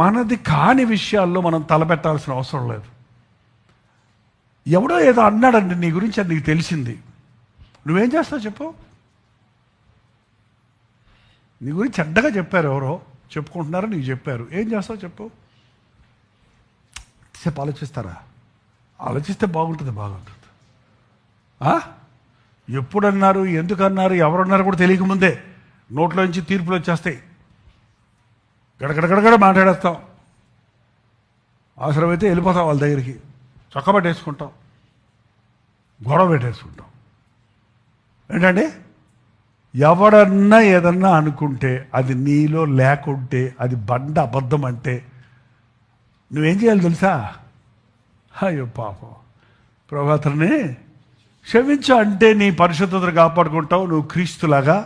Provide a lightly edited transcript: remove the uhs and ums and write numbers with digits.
మనది కాని విషయాల్లో మనం తలపెట్టాల్సిన అవసరం లేదు. ఎవడో ఏదో అన్నాడండి నీ గురించి, అది నీకు తెలిసింది, నువ్వేం చేస్తావు చెప్పు? నీ గురించి చెడ్డగా చెప్పారు, ఎవరో చెప్పుకుంటున్నారో నీకు చెప్పారు, ఏం చేస్తావు చెప్పు? సేపు ఆలోచిస్తారా? ఆలోచిస్తే బాగుంటుంది. ఎప్పుడన్నారు, ఎందుకన్నారు, ఎవరన్నారు కూడా తెలియకముందే నోట్లో నుంచి తీర్పులు వచ్చేస్తాయి. గడగడగడగడ మాట్లాడేస్తాం, అవసరమైతే వెళ్ళిపోతాం వాళ్ళ దగ్గరికి, చక్కబట్టేసుకుంటాం, గొడవ పెట్టేసుకుంటాం. ఏంటండి, ఎవడన్నా ఏదన్నా అనుకుంటే, అది నీలో లేకుంటే, అది బండ అబద్ధం అంటే నువ్వేం చేయాలి తెలుసా? అయ్యో పాపం, ప్రభాతని క్షమించు అంటే నీ పరిశుద్ధతను కాపాడుకుంటావు, నువ్వు క్రీస్తులాగా